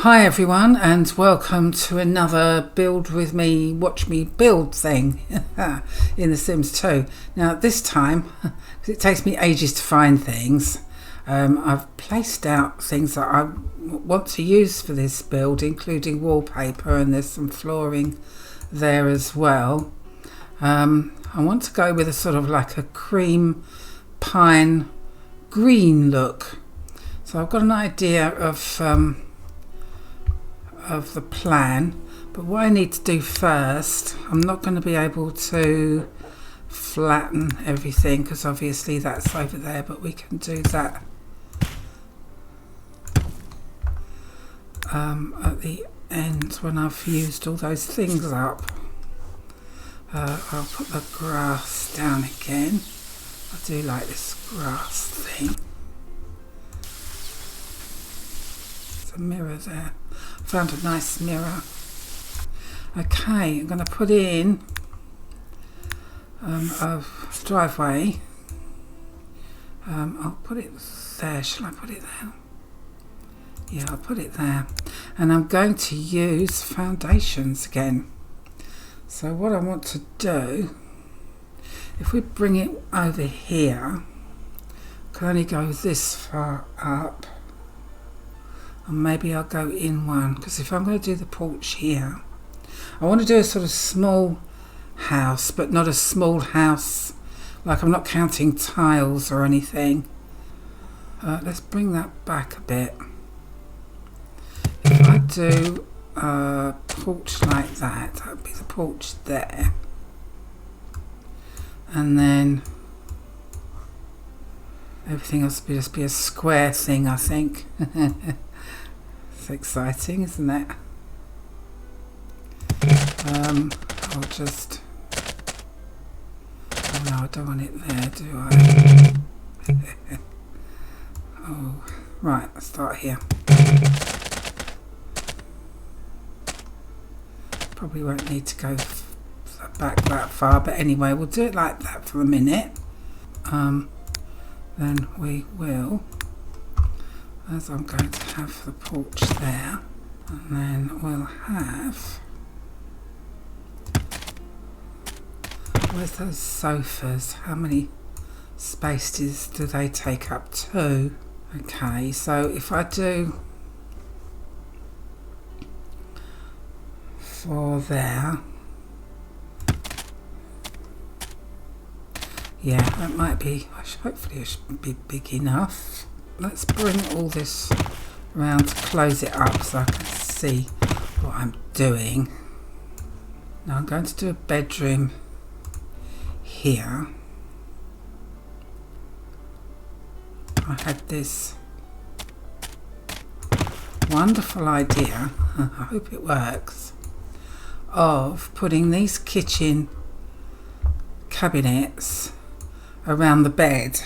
Hi everyone, and welcome to another build with me, watch me build thing in The Sims 2. Now this time, because it takes me ages to find things, I've placed out things that I want to use for this build, including wallpaper, and there's some flooring there as well. I want to go with a sort of like a cream pine green look. So I've got an idea of the plan, but what I need to do first, I'm not going to be able to flatten everything because obviously that's over there, but we can do that at the end when I've used all those things up. I'll put the grass down again. I do like this grass thing. There's a mirror there. Found a nice mirror. Okay, I'm going to put in a driveway. I'll put it there. Shall I put it there? Yeah, I'll put it there. And I'm going to use foundations again. So what I want to do, if we bring it over here, I can only go this far up. And maybe I'll go in one, because if I'm going to do the porch here, I want to do a sort of small house, but not a small house, like I'm not counting tiles or anything. Let's bring that back a bit. If I do a porch like that, that would be the porch there. And then everything else will just be a square thing, I think. Exciting, isn't it? I'll just, oh no, I don't want it there, do I? Oh, right, let's start here. Probably won't need to go back that far, but anyway, we'll do it like that for a minute. Then we will, as I'm going to have the porch there, and then we'll have, where's those sofas? How many spaces do they take up? 2. Okay, so if I do 4 there, yeah, that might be, hopefully it should be big enough. Let's bring all this around to close it up so I can see what I'm doing. Now I'm going to do a bedroom here. I had this wonderful idea, I hope it works, of putting these kitchen cabinets around the bed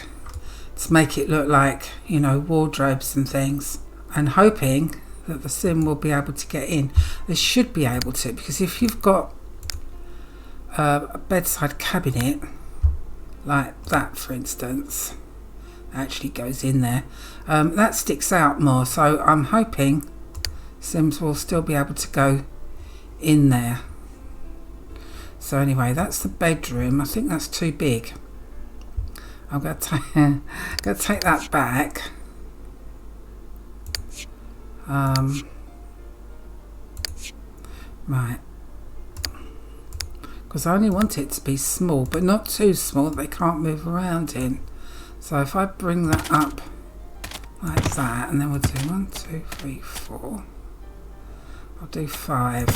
to make it look like, you know, wardrobes and things, and hoping that the sim will be able to get in. They should be able to, because if you've got a bedside cabinet like that, for instance, actually goes in there, that sticks out more, so I'm hoping Sims will still be able to go in there. So anyway, that's the bedroom. I think that's too big. I'm going to take that back. Right. Because I only want it to be small, but not too small that they can't move around in. So if I bring that up like that, and then we'll do 1, 2, 3, 4. I'll do 5.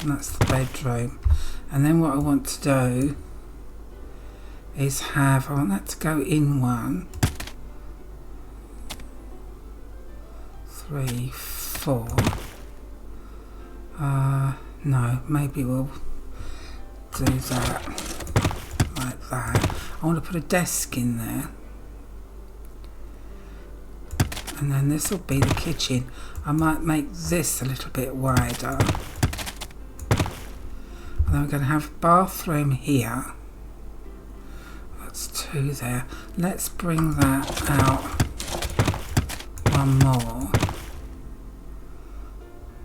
And that's the bedroom. And then what I want to do is I want that to go in 1, 3, 4. No, maybe we'll do that like that. I want to put a desk in there. And then this will be the kitchen. I might make this a little bit wider. And then we're going to have a bathroom here. That's 2 there. Let's bring that out one more.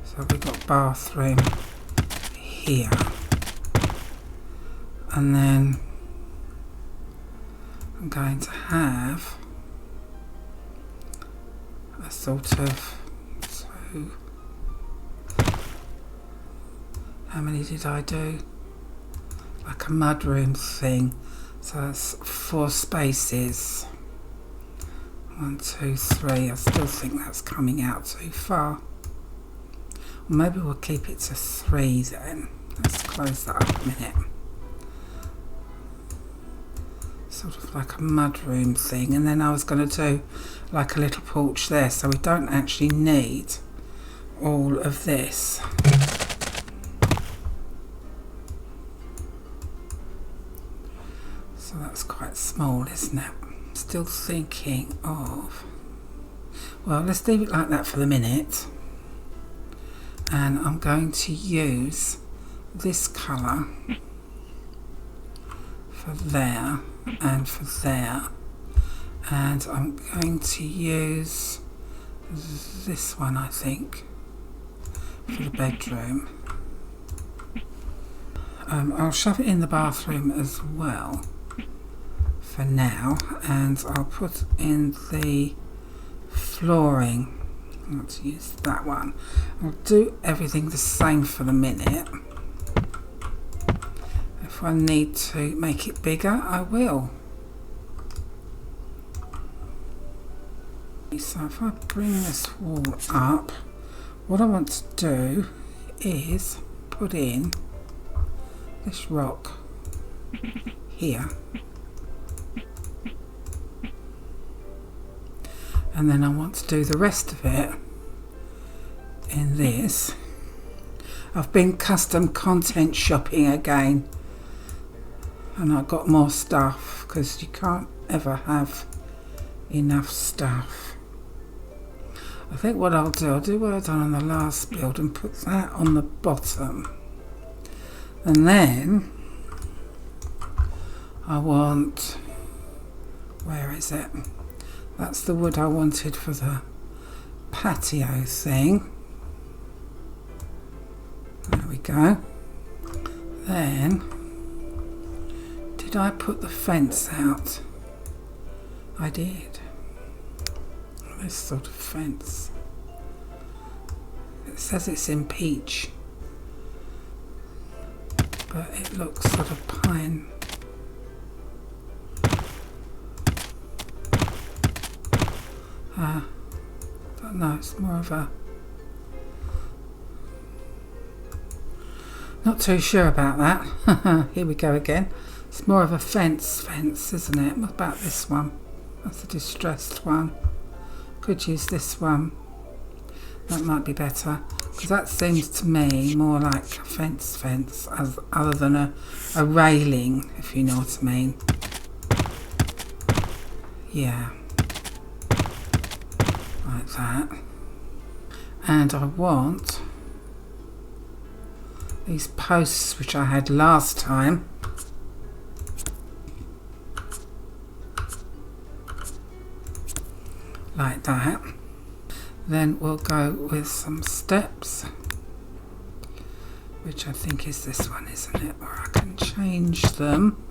So we've got bathroom here. And then I'm going to have a sort of, so how many did I do? Like a mudroom thing. So that's 4 spaces. 1, 2, 3. I still think that's coming out too far. Well, maybe we'll keep it to 3 then. Let's close that up a minute. Sort of like a mudroom thing. And then I was going to do like a little porch there, so we don't actually need all of this. So that's quite small, isn't it? Still thinking of, well, let's leave it like that for the minute. And I'm going to use this colour for there and for there. And I'm going to use this one, I think, for the bedroom. I'll shove it in the bathroom as well for now, and I'll put in the flooring. Let's use that one. I'll do everything the same for the minute. If I need to make it bigger, I will. So if I bring this wall up, what I want to do is put in this rock here. And then I want to do the rest of it in this. I've been custom content shopping again, and I got more stuff because you can't ever have enough stuff. I think what I'll do what I've done on the last build and put that on the bottom. And then I want, where is it? That's the wood I wanted for the patio thing. There we go. Then, did I put the fence out? I did. This sort of fence. It says it's in peach, but it looks sort of pine. But no, it's more of a, not too sure about that. Here we go again. It's more of a fence, isn't it? What about this one? That's a distressed one. Could use this one. That might be better, because that seems to me more like a fence, as other than a railing, if you know what I mean. Yeah. Like that. And I want these posts which I had last time. Like that. Then we'll go with some steps, which I think is this one, isn't it? Or I can change them.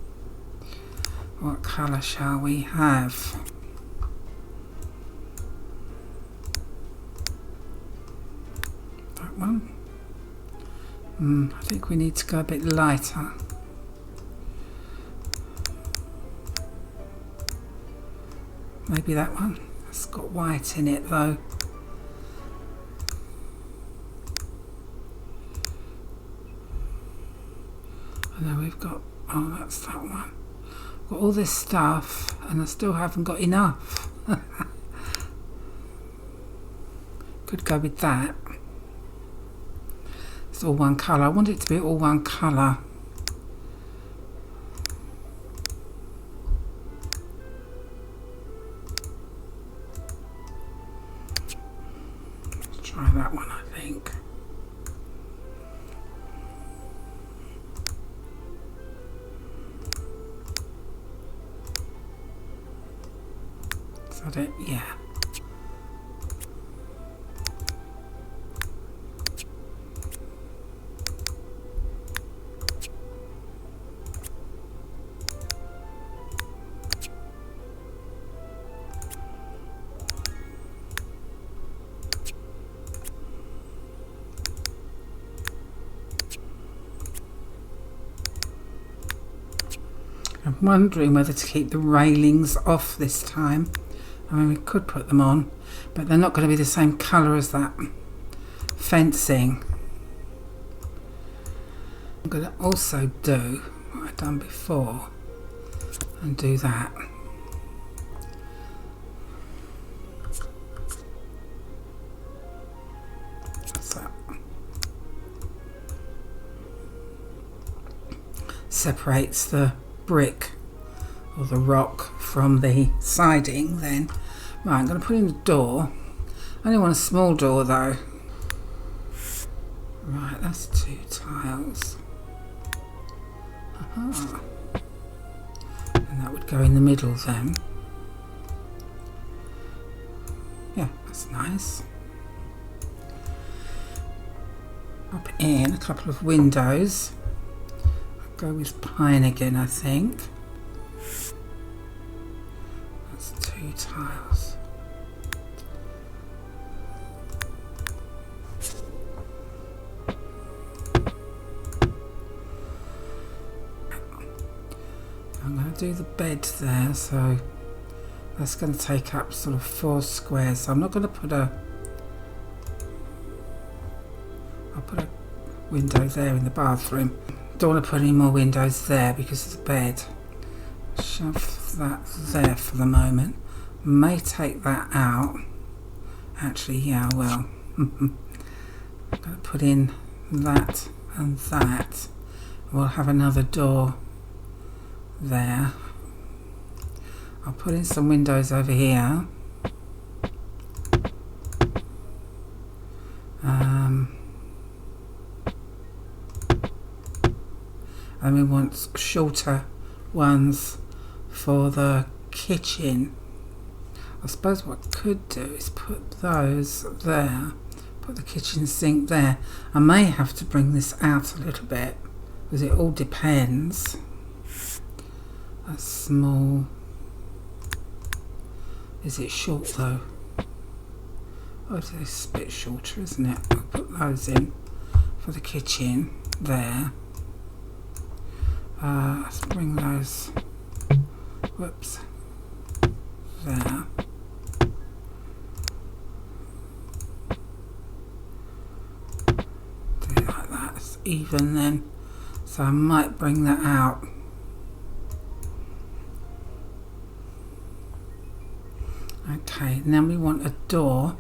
What colour shall we have? That one? I think we need to go a bit lighter. Maybe that one. It's got white in it though. I know we've got, oh, that's that one. Got all this stuff and I still haven't got enough. Could go with that. It's all one colour. I want it to be all one colour. Let's try that one, I think. Is that it? Yeah. wondering whether to keep the railings off this time. I mean, we could put them on, but they're not going to be the same colour as that fencing. I'm going to also do what I've done before and do that. So separates the brick or the rock from the siding then. Right, I'm going to put in the door. I only want a small door though. Right, that's 2 tiles. Aha. And that would go in the middle then. Yeah, that's nice. Up in a couple of windows. I'll go with pine again, I think. That's 2 tiles. I'm going to do the bed there, so that's going to take up sort of 4 squares. So I'm not going to put I'll put a window there in the bathroom. Don't want to put any more windows there because of the bed. Shove that there for the moment. May take that out. Actually, yeah, I will. I'm going to put in that and that. We'll have another door there. I'll put in some windows over here. And we want shorter ones for the kitchen. I suppose what I could do is put those there, put the kitchen sink there. I may have to bring this out a little bit because it all depends. A small, is it short though? Oh, it's a bit shorter, isn't it? I'll put those in for the kitchen there. Let's bring those, whoops, there. Do it like that, it's even then. So I might bring that out. Okay, and then we want a door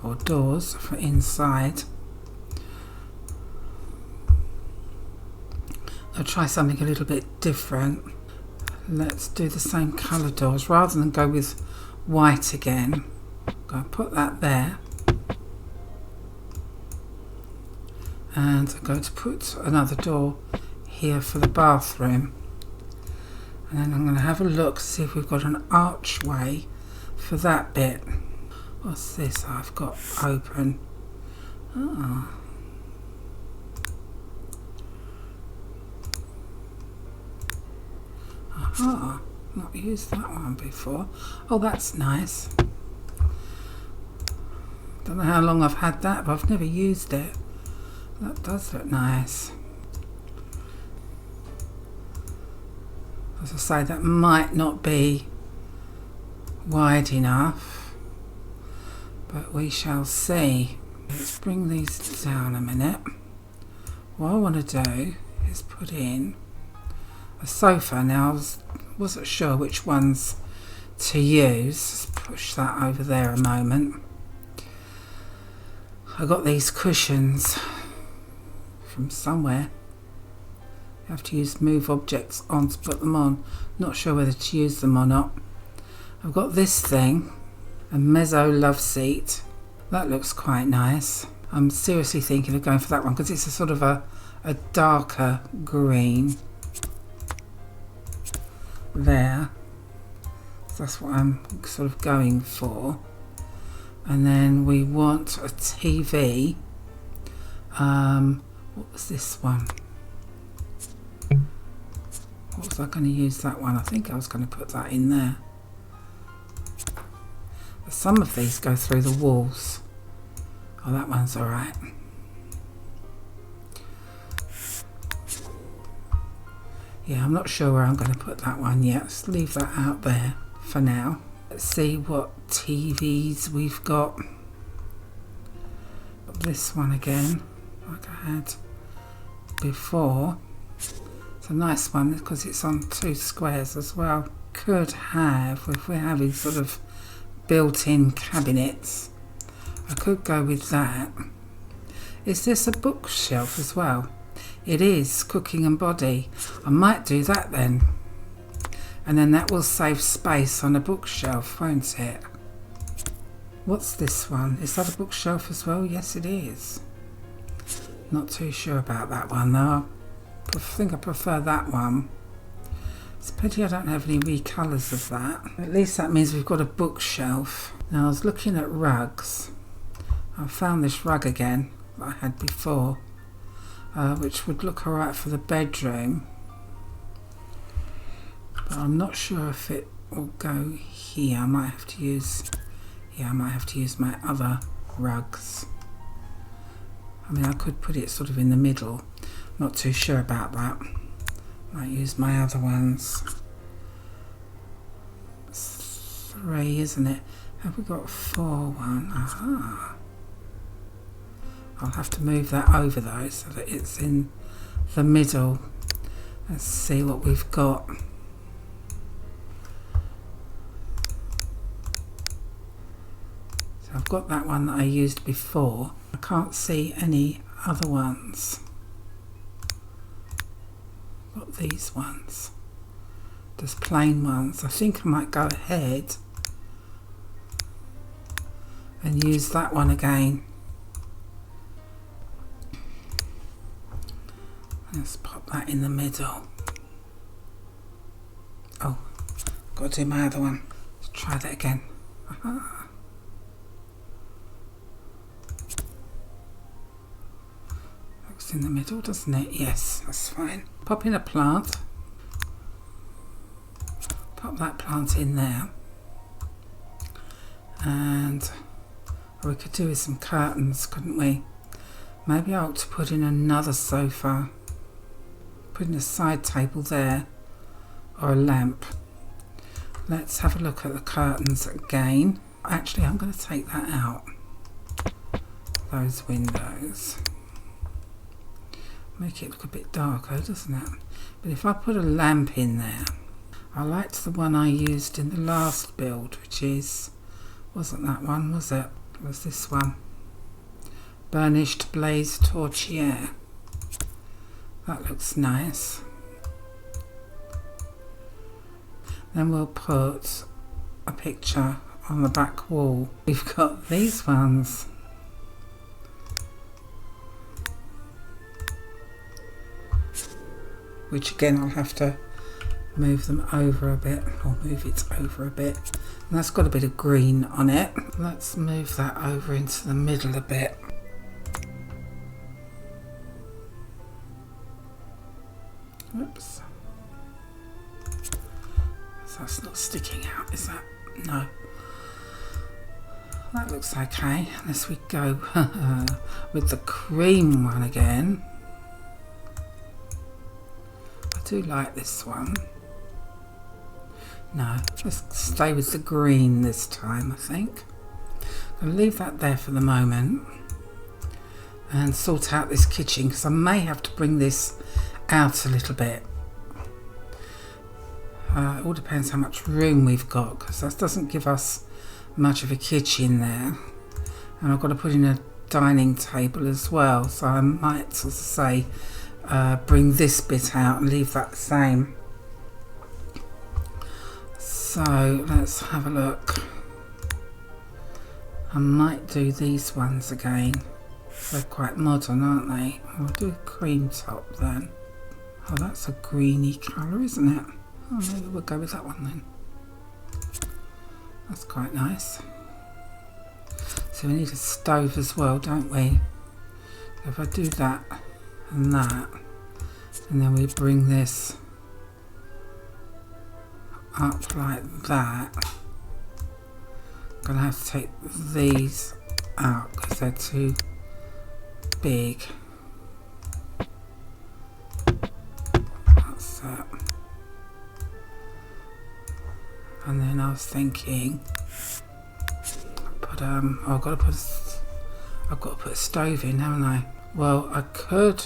or doors for inside. I'll try something a little bit different. Let's do the same colour doors rather than go with white again. I'm going to put that there. And I'm going to put another door here for the bathroom. And then I'm going to have a look, see if we've got an archway for that bit. What's this I've got open? Oh. Aha, not used that one before. Oh, that's nice. Don't know how long I've had that, but I've never used it. That does look nice. As I say, that might not be wide enough, but we shall see. Let's bring these down a minute. What I want to do is put in a sofa. Now I wasn't sure which ones to use. Let's push that over there a moment. I got these cushions from somewhere. You have to use move objects on to put them on. Not sure whether to use them or not. I've got this thing, a mezzo love seat. That looks quite nice. I'm seriously thinking of going for that one because it's a sort of a darker green. There. So that's what I'm sort of going for. And then we want a TV. What was this one? What was I going to use that one? I think I was going to put that in there. But some of these go through the walls. Oh, that one's alright. Yeah, I'm not sure where I'm going to put that one yet. Let's leave that out there for now. Let's see what TVs we've got. This one again, like I had before. It's a nice one because it's on 2 squares as well. Could have, if we're having sort of built-in cabinets, I could go with that. Is this a bookshelf as well? It is, cooking and body. I might do that then. And then that will save space on a bookshelf, won't it? What's this one? Is that a bookshelf as well? Yes, it is. Not too sure about that one though. I think I prefer that one. It's a pity I don't have any recolours of that. At least that means we've got a bookshelf. Now I was looking at rugs. I found this rug again that I had before, which would look alright for the bedroom. But I'm not sure if it will go here. I might have to use... Yeah, I might have to use my other rugs. I mean, I could put it sort of in the middle. Not too sure about that. Might use my other ones. It's 3, isn't it? Have we got 4? 1? Aha. I'll have to move that over though so that it's in the middle. Let's see what we've got. So I've got that one that I used before. I can't see any other ones. Got these ones. Just plain ones. I think I might go ahead and use that one again. Let's pop that in the middle. Oh, got to do my other one. Let's try that again. Aha. Looks in the middle, doesn't it? Yes, that's fine. Pop in a plant. Pop that plant in there. And we could do with some curtains, couldn't we? Maybe I ought to put in another sofa. Put in a side table there, or a lamp. Let's have a look at the curtains again. Actually, I'm going to take that out. Those windows. Make it look a bit darker, doesn't it? But if I put a lamp in there, I liked the one I used in the last build, which is, wasn't that one, was it? It was this one. Burnished Blaze Torchiere. That looks nice. Then we'll put a picture on the back wall. We've got these ones. Which again I'll have to move them over a bit, or move it over a bit. And that's got a bit of green on it. Let's move that over into the middle a bit. Oops. So that's not sticking out, is that? No. That looks okay. Unless we go with the cream one again. I do like this one. No, let's stay with the green this time, I think. I'll leave that there for the moment and sort out this kitchen, because I may have to bring this out a little bit. It all depends how much room we've got, because that doesn't give us much of a kitchen there. And I've got to put in a dining table as well, so I might sort of say bring this bit out and leave that the same. So let's have a look. I might do these ones again. They're quite modern, aren't they? I'll do a cream top then. Oh, that's a greeny colour, isn't it? Oh, maybe we'll go with that one then. That's quite nice. So we need a stove as well, don't we? If I do that and that, and then we bring this up like that, I'm going to have to take these out because they're too big. That's that. And then I was thinking, but I've got to put a stove in, haven't I? Well, I could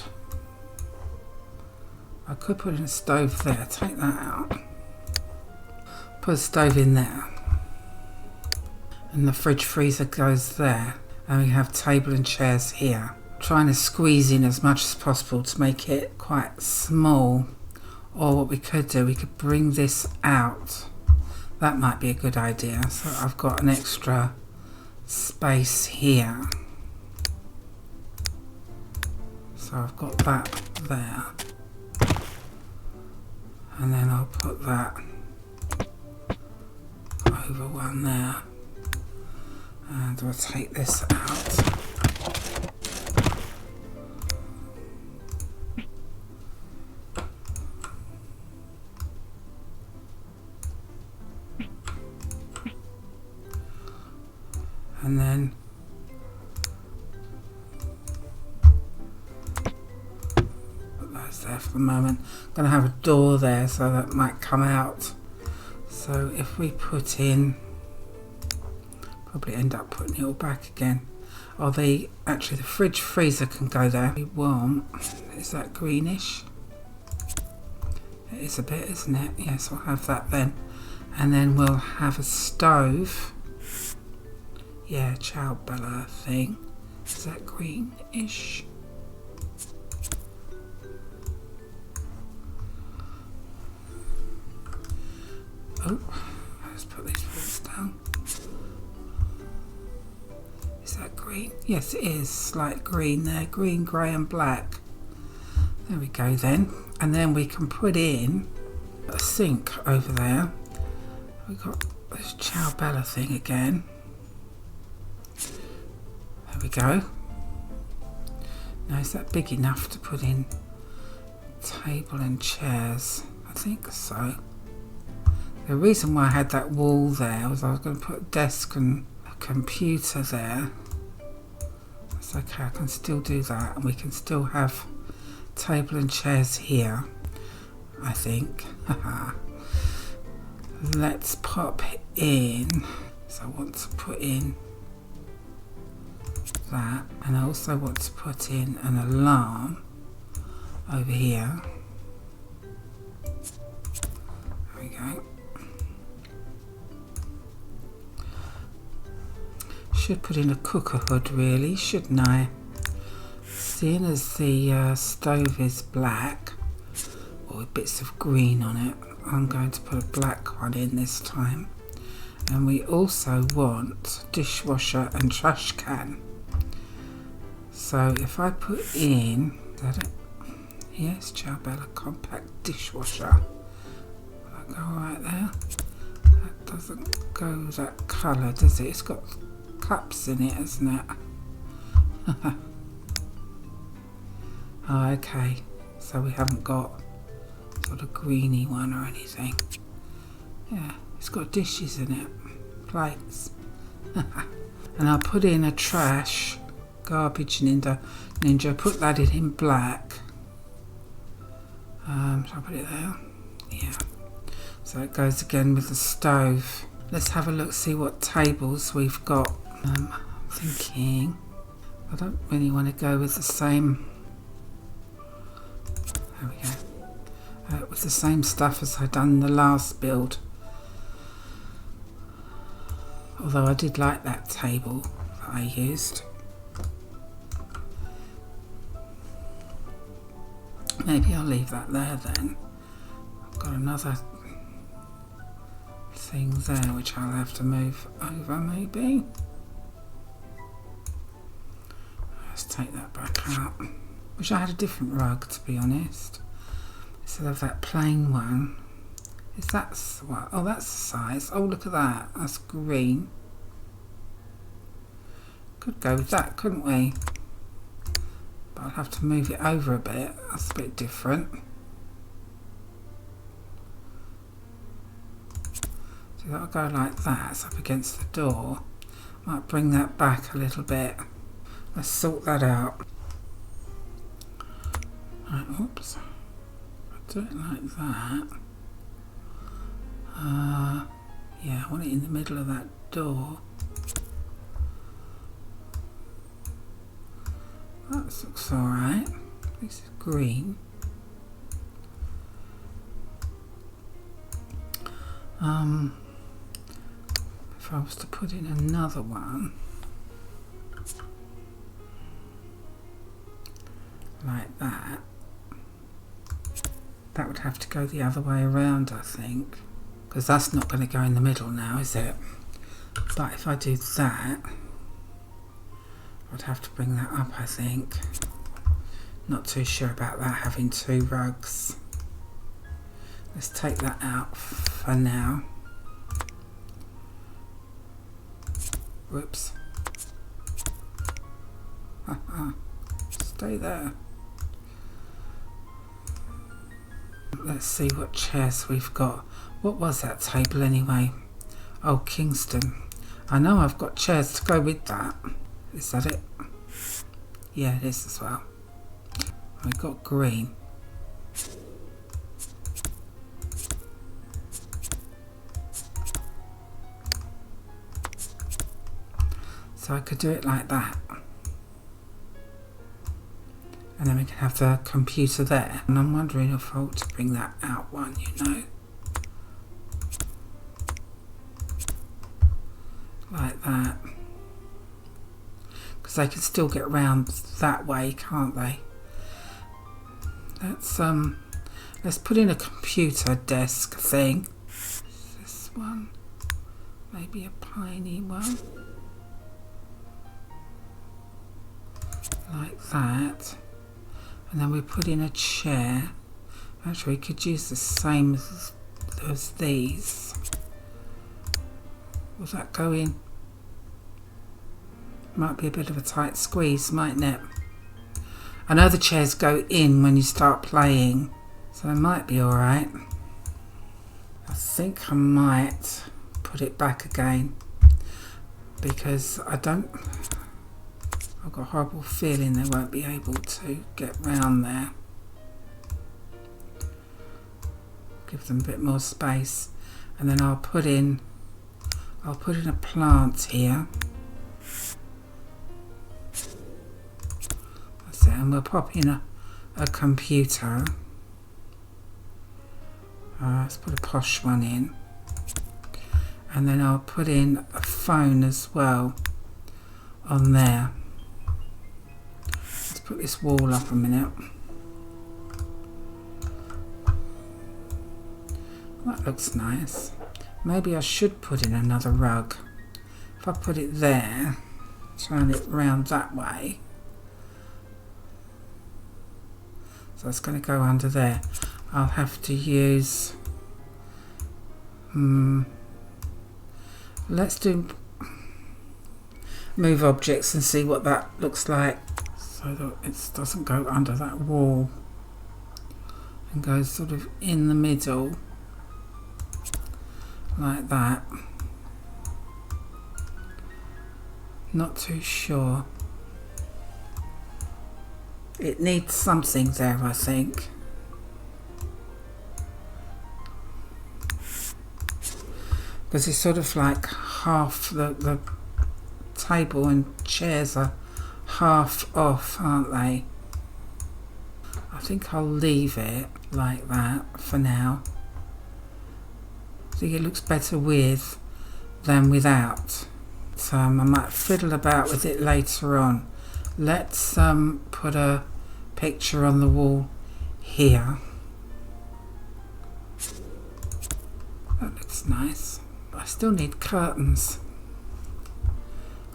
put in a stove there. Take that out. Put a stove in there, and the fridge freezer goes there, and we have table and chairs here. Trying to squeeze in as much as possible to make it quite small. Or what we could do, we could bring this out. That might be a good idea. So I've got an extra space here. So I've got that there. And then I'll put that over one there. And we'll take this out. And then put those there for the moment. I'm going to have a door there, so that might come out. So if we put in, probably end up putting it all back again. Or actually the fridge freezer can go there. We won't. Is that greenish? It is a bit, isn't it? Yes, we'll have that then. And then we'll have a stove. Yeah, Ciao Bella thing. Is that greenish? Oh, let's put these balls down. Is that green? Yes, it is. Slight green there. Green, grey and black. There we go then. And then we can put in a sink over there. We've got this Ciao Bella thing again. There we go. Now, is that big enough to put in table and chairs? I think so. The reason why I had that wall there was I was going to put a desk and a computer there. That's okay, I can still do that, and we can still have table and chairs here, I think. Let's pop in. So I want to put in that, and I also want to put in an alarm over here. There we go. Should put in a cooker hood really, shouldn't I? Seeing as the stove is black, or with bits of green on it, I'm going to put a black one in this time. And we also want dishwasher and trash can. So if I put in, is that it? Yes, Ciao Bella compact dishwasher. Will that go right there? That doesn't go that colour, does it? It's got cups in it, isn't it? Oh, okay. So we haven't got sort of greeny one or anything. Yeah, it's got dishes in it, plates. And I'll put in a trash, garbage ninja, put that in black. Shall I put it there? Yeah. So it goes again with the stove. Let's have a look, see what tables we've got. I'm thinking I don't really want to go with the same. There we go. With the same stuff as I done the last build. Although I did like that table that I used. Maybe I'll leave that there then. I've got another thing there which I'll have to move over maybe. Let's take that back out. Wish I had a different rug, to be honest, instead of that plain one. Is that what? Oh, that's the size. Oh, look at that. That's green. Could go with that, couldn't we? But I'll have to move it over a bit. That's a bit different. So that'll go like that. It's up against the door. Might bring that back a little bit. Let's sort that out. Right, oops. I'll do it like that. Yeah, I want it in the middle of that door. That looks alright. This is green. If I was to put in another one, like that, that would have to go the other way around, I think, because that's not going to go in the middle now, is it? But if I do that, I'd have to bring that up, I think. Not too sure about that, having two rugs. Let's take that out for now. Whoops. Stay there. Let's see what chairs we've got. What was that table anyway? Oh, Kingston. I know I've got chairs to go with that. Is that it? Yeah, it is as well. We've got green. So I could do it like that. And then we can have the computer there. And I'm wondering if I ought to bring that out one, you know. Like that. Because they can still get around that way, can't they? Let's put in a computer desk thing. This one. Maybe a piney one. Like that. And then we put in a chair. Actually, we could use the same as these. Will that go in? Might be a bit of a tight squeeze, mightn't it? I know the chairs go in when you start playing, so it might be alright. I think I might put it back again, because I've got a horrible feeling they won't be able to get round there. Give them a bit more space, and then I'll put in a plant here. That's it, and we'll pop in a computer. Let's put a posh one in, and then I'll put in a phone as well on there. Put this wall up a minute. That looks nice. Maybe I should put in another rug. If I put it there, turn it round that way. So it's going to go under there. I'll have to use... let's do move objects and see what that looks like. So that it doesn't go under that wall and goes sort of in the middle like that. Not too sure. It needs something there, I think. Because it's sort of like half the table and chairs are half off, aren't they? I think I'll leave it like that for now. I think it looks better with than without. So I might fiddle about with it later on. Let's put a picture on the wall here. That looks nice. I still need curtains.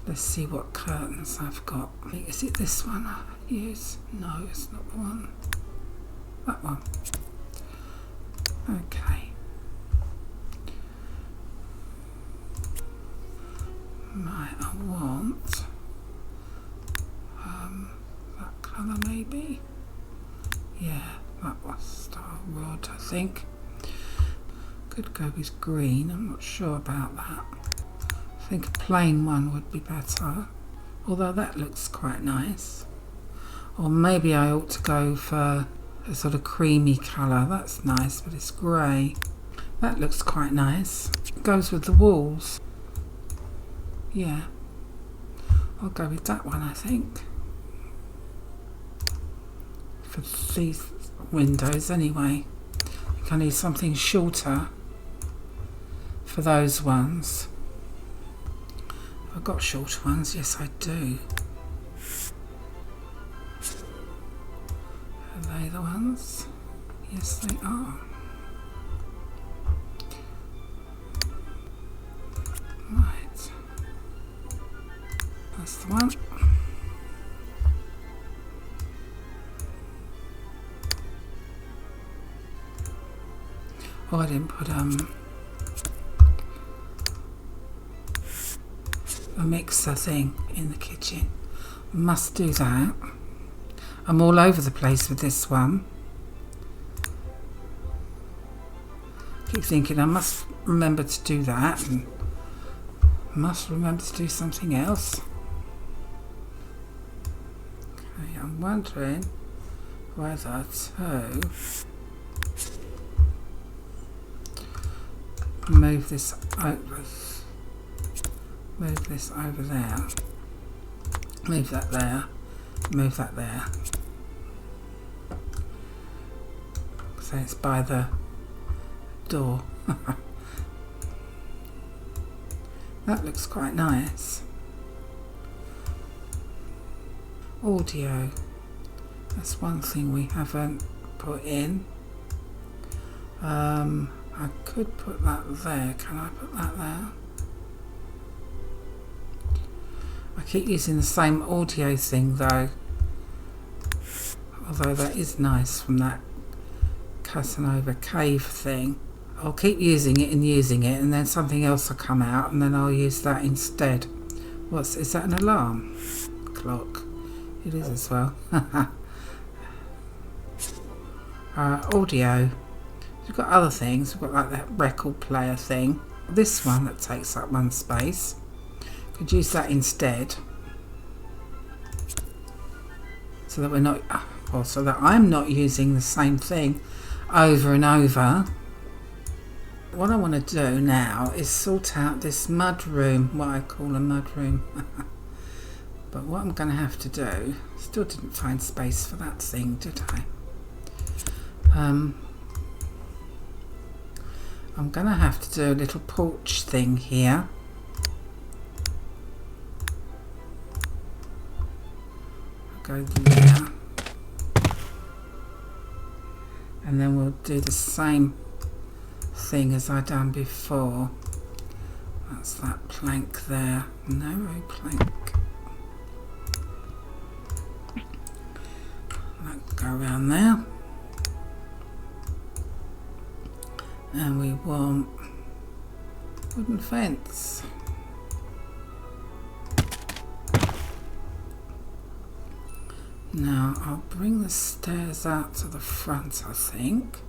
Let's see what curtains I've got. Is it this one I use? No, it's not the one. That one. Okay. Right, I want that colour maybe. Yeah, that was Star Rod, I think. Could go with green, I'm not sure about that. I think a plain one would be better, although that looks quite nice. Or maybe I ought to go for a sort of creamy colour. That's nice, but it's grey. That looks quite nice. It goes with the walls. Yeah, I'll go with that one, I think. For these windows anyway. I think I need something shorter for those ones. I've got shorter ones, yes I do. Are they the ones? Yes they are. Right. That's the one. Oh, I didn't put a mixer thing in the kitchen. Must do that. I'm all over the place with this one. Keep thinking I must remember to do that and must remember to do something else. Okay, I'm wondering whether to move this over there, move that there, move that there, so it's by the door. That looks quite nice. Audio, that's one thing we haven't put in. I could put that there. Can I put that there? I keep using the same audio thing though, although that is nice from that Casanova cave thing. I'll keep using it and then something else will come out and then I'll use that instead. Is that an alarm clock? It is as well. Audio. We've got other things. We've got like that record player thing. This one that takes up one space. Could use that instead. So that we're not, or so that I'm not using the same thing over and over. What I want to do now is sort out this mud room, what I call a mud room. But what I'm going to have to do, still didn't find space for that thing, did I? I'm going to have to do a little porch thing here. I'll go there. And then we'll do the same thing as I done before. That's that plank there. Narrow plank. That go around there. And we want wooden fence. Now I'll bring the stairs out to the front, I think.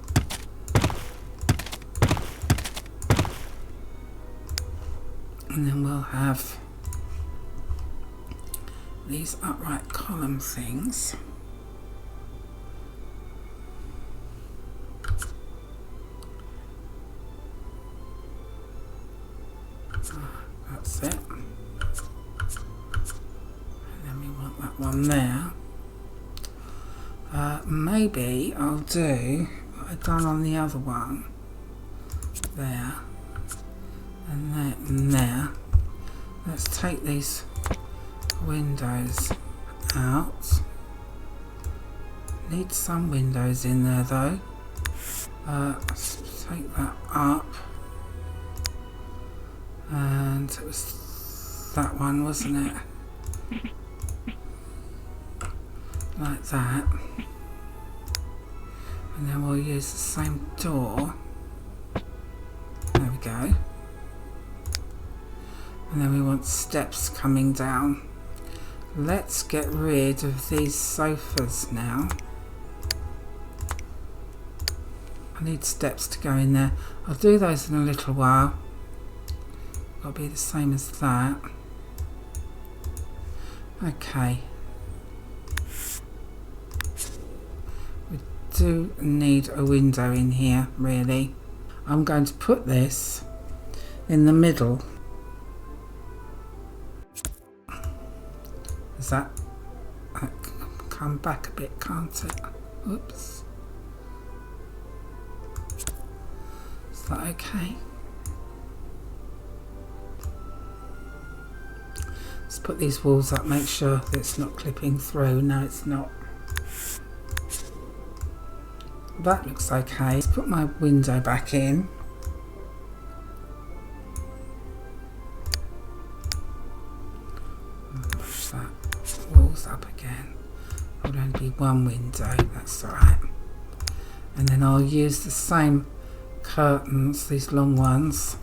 And then we'll have these upright column things. That's it. And then we want that one there. Maybe I'll do what I've done on the other one. There. And there and there. Let's take these windows out. Need some windows in there though. Let's take that up. And it was that one, wasn't it? Like that. And then we'll use the same door. There we go. And then we want steps coming down. Let's get rid of these sofas now. I need steps to go in there. I'll do those in a little while. It'll be the same as that. Okay. We do need a window in here, really. I'm going to put this in the middle. Does that come back a bit, can't it? Oops. Is that okay? Let's put these walls up, make sure that it's not clipping through. No, it's not. That looks okay. Let's put my window back in. Push that walls up again. It will only be one window, that's alright. And then I'll use the same curtains, these long ones.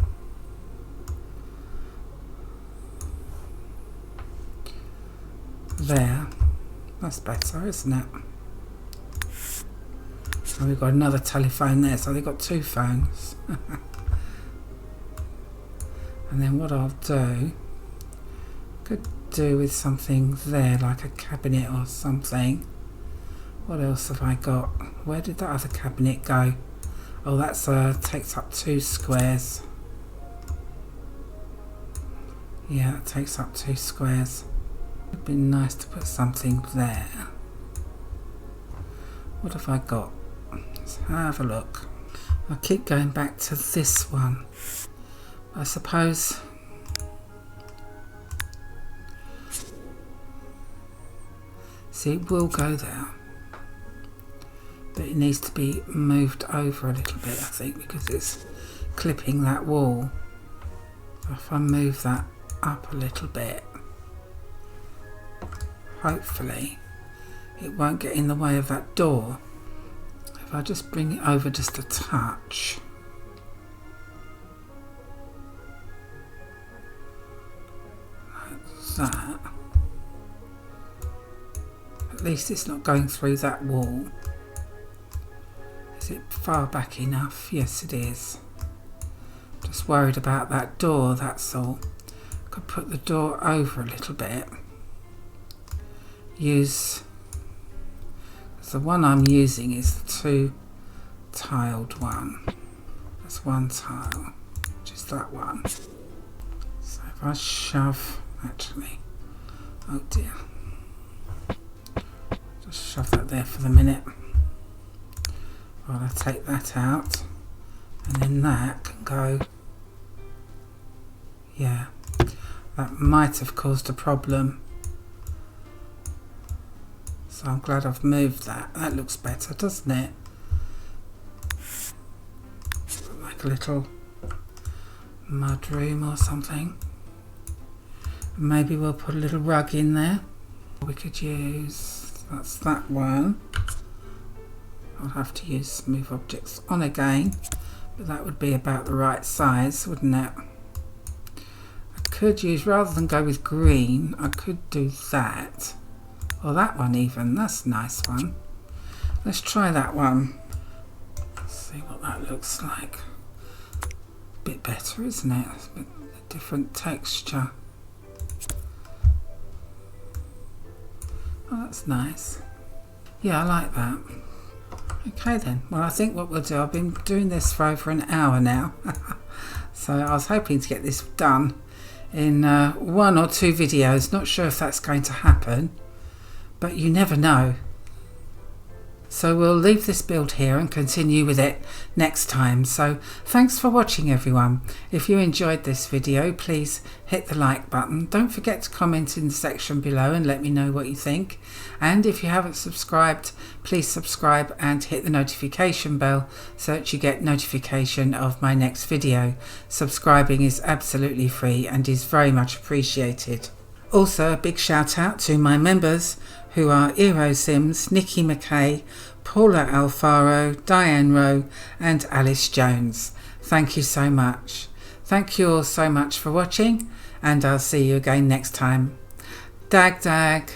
There. That's better, isn't it? And we've got another telephone there, so they've got two phones. And then what I'll do, could do with something there, like a cabinet or something. What else have I got? Where did that other cabinet go? Oh, that's takes up 2 squares. Yeah, it takes up 2 squares. It'd be nice to put something there. What have I got? Let's have a look. I keep going back to this one. I suppose see, it will go there, but it needs to be moved over a little bit, I think, because it's clipping that wall. If I move that up a little bit, hopefully it won't get in the way of that door. If I just bring it over just a touch, like that, at least it's not going through that wall. Is it far back enough? Yes, it is. Just worried about that door, that's all. Could put the door over a little bit. Use, the one I'm using is the 2 tiled one. That's 1 tile, which is that one. So if I shove, actually, oh dear, just shove that there for the minute while I take that out, and then that can go, yeah, that might have caused a problem. So I'm glad I've moved that. That looks better, doesn't it? Like a little mud room or something. Maybe we'll put a little rug in there. We could use, that's that one. I'll have to use move objects on again, but that would be about the right size, wouldn't it? I could use, rather than go with green, I could do that. Or that one even, that's a nice one. Let's try that one. Let's see what that looks like. Bit better, isn't it? It's a bit a different texture. Oh, that's nice. Yeah, I like that. Okay then, well I think what we'll do, I've been doing this for over an hour now. So I was hoping to get this done in 1 or 2 videos. Not sure if that's going to happen, but you never know. So we'll leave this build here and continue with it next time. So thanks for watching everyone. If you enjoyed this video, please hit the like button. Don't forget to comment in the section below and let me know what you think. And if you haven't subscribed, please subscribe and hit the notification bell so that you get notification of my next video. Subscribing is absolutely free and is very much appreciated. Also, a big shout out to my members who are Eero Sims, Nikki McKay, Paula Alfaro, Diane Rowe and Alice Jones. Thank you so much. Thank you all so much for watching, and I'll see you again next time. Dag dag.